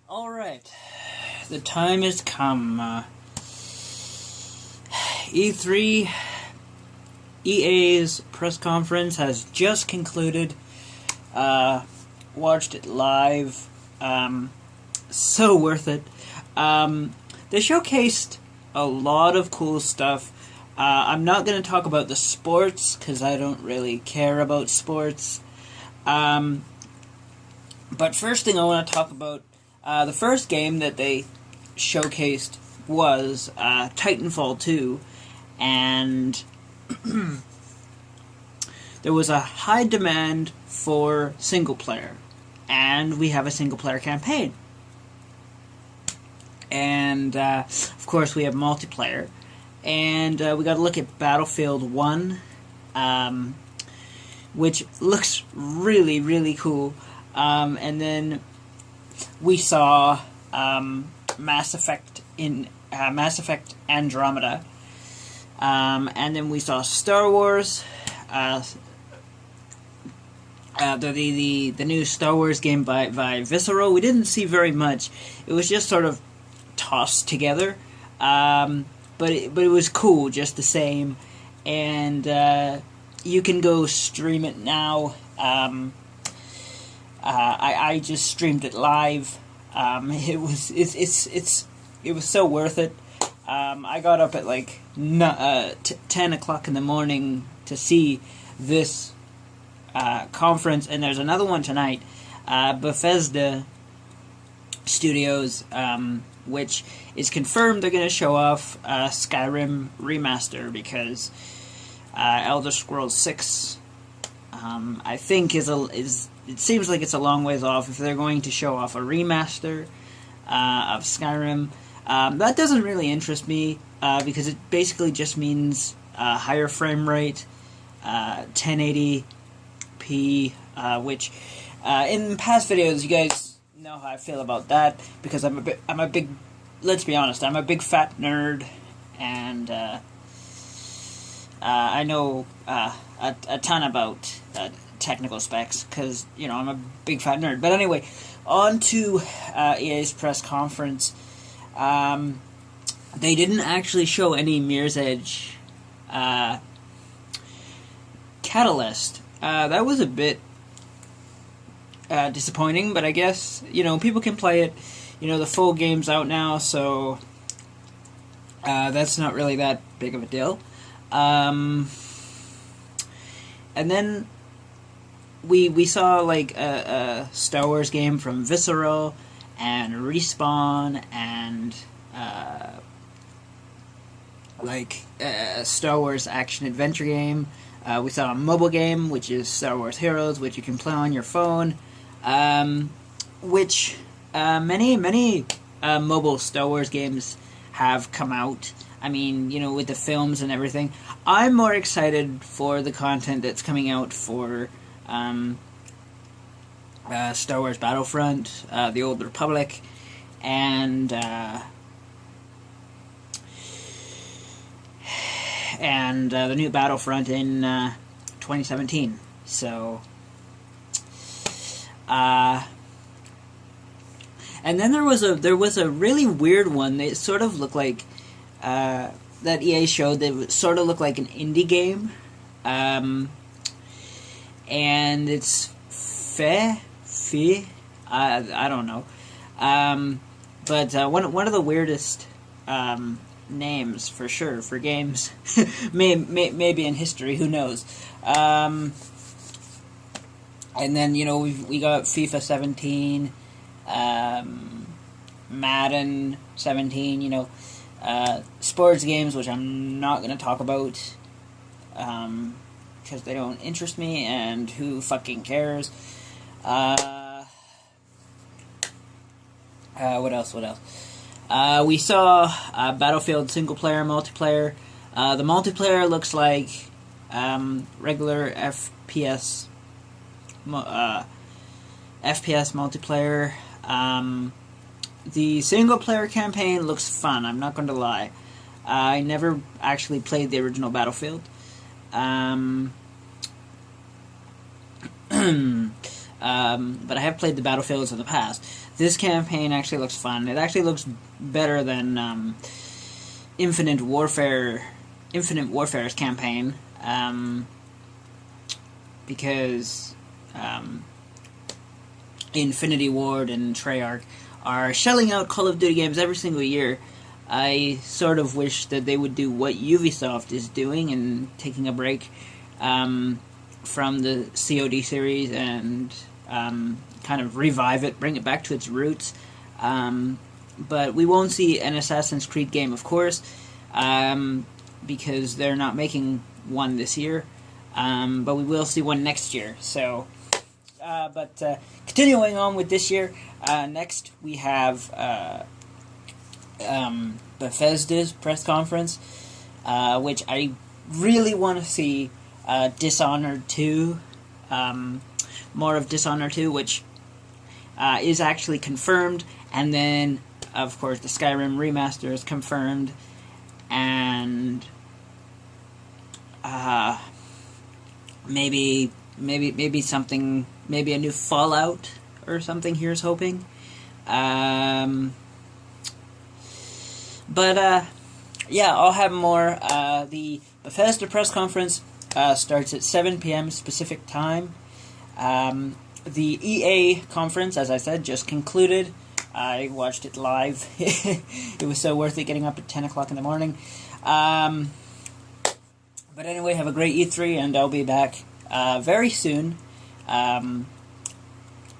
Alright, the time has come. E3, EA's press conference has just concluded. Watched it live. So worth it. They showcased a lot of cool stuff. I'm not going to talk about the sports, because I don't really care about sports. But first thing I want to talk about, the first game that they showcased was Titanfall 2, and there was a high demand for single player, and we have a single player campaign. And, of course, we have multiplayer. And we got to look at Battlefield 1, which looks really, really cool. And then we saw Mass Effect Andromeda. And then we saw Star Wars, the new Star Wars game by Visceral. We didn't see very much. It was just sort of tossed together. But it was cool just the same. And you can go stream it now. I just streamed it live. It was so worth it. I got up at like 10 o'clock in the morning to see this conference, and there's another one tonight. Bethesda Studios, which is confirmed they're going to show off Skyrim Remaster, because Elder Scrolls 6, I think it seems like it's a long ways off if they're going to show off a remaster of Skyrim. That doesn't really interest me, because it basically just means higher frame rate, 1080p, which in past videos you guys know how I feel about that, because I'm a big, let's be honest, I'm a big fat nerd, and I know a ton about technical specs, because, you know, I'm a big fat nerd. But anyway, on to EA's press conference. They didn't actually show any Mirror's Edge Catalyst. That was a bit disappointing, but I guess, you know, people can play it. You know, the full game's out now, so that's not really that big of a deal. And then we saw like a Star Wars game from Visceral and Respawn, and like a Star Wars action-adventure game. We saw a mobile game, which is Star Wars Heroes, which you can play on your phone, which many mobile Star Wars games have come out. I mean, you know, with the films and everything. I'm more excited for the content that's coming out for Star Wars Battlefront, The Old Republic, and the new Battlefront in 2017. So, and then there was a really weird one that sort of looked like that EA showed that sort of looked like an indie game, and it's I don't know, but one of the weirdest names for sure for games, maybe in history, who knows. And then, you know, we got FIFA 17, Madden 17, you know, sports games, which I'm not going to talk about, because they don't interest me, and who fucking cares. What else? We saw Battlefield single-player, multiplayer. The multiplayer looks like regular FPS multiplayer. The single-player campaign looks fun, I'm not going to lie. I never actually played the original Battlefield. but I have played the Battlefields in the past. This campaign actually looks fun. It actually looks better than Infinite Warfare's campaign, because Infinity Ward and Treyarch are shelling out Call of Duty games every single year. I sort of wish that they would do what Ubisoft is doing and taking a break from the COD series and kind of revive it, bring it back to its roots. But we won't see an Assassin's Creed game, of course, because they're not making one this year. But we will see one next year. So, continuing on with this year, next we have Bethesda's press conference, which I really want to see Dishonored 2, more of Dishonored 2, which is actually confirmed, and then, of course, the Skyrim remaster is confirmed, and maybe something, maybe a new Fallout or something. Here's hoping. Yeah, I'll have more. The Bethesda press conference starts at 7 p.m. Pacific time. The EA conference, as I said, just concluded. I watched it live. It was so worth it getting up at 10 o'clock in the morning. But anyway, have a great E3, and I'll be back very soon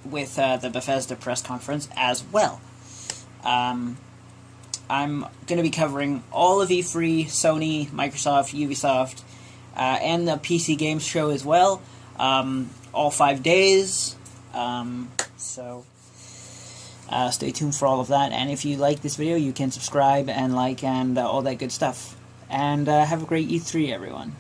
with the Bethesda press conference as well. I'm going to be covering all of E3, Sony, Microsoft, Ubisoft, and the PC Games Show as well, all 5 days. So stay tuned for all of that, and if you like this video, you can subscribe and like and all that good stuff. And have a great E3, everyone.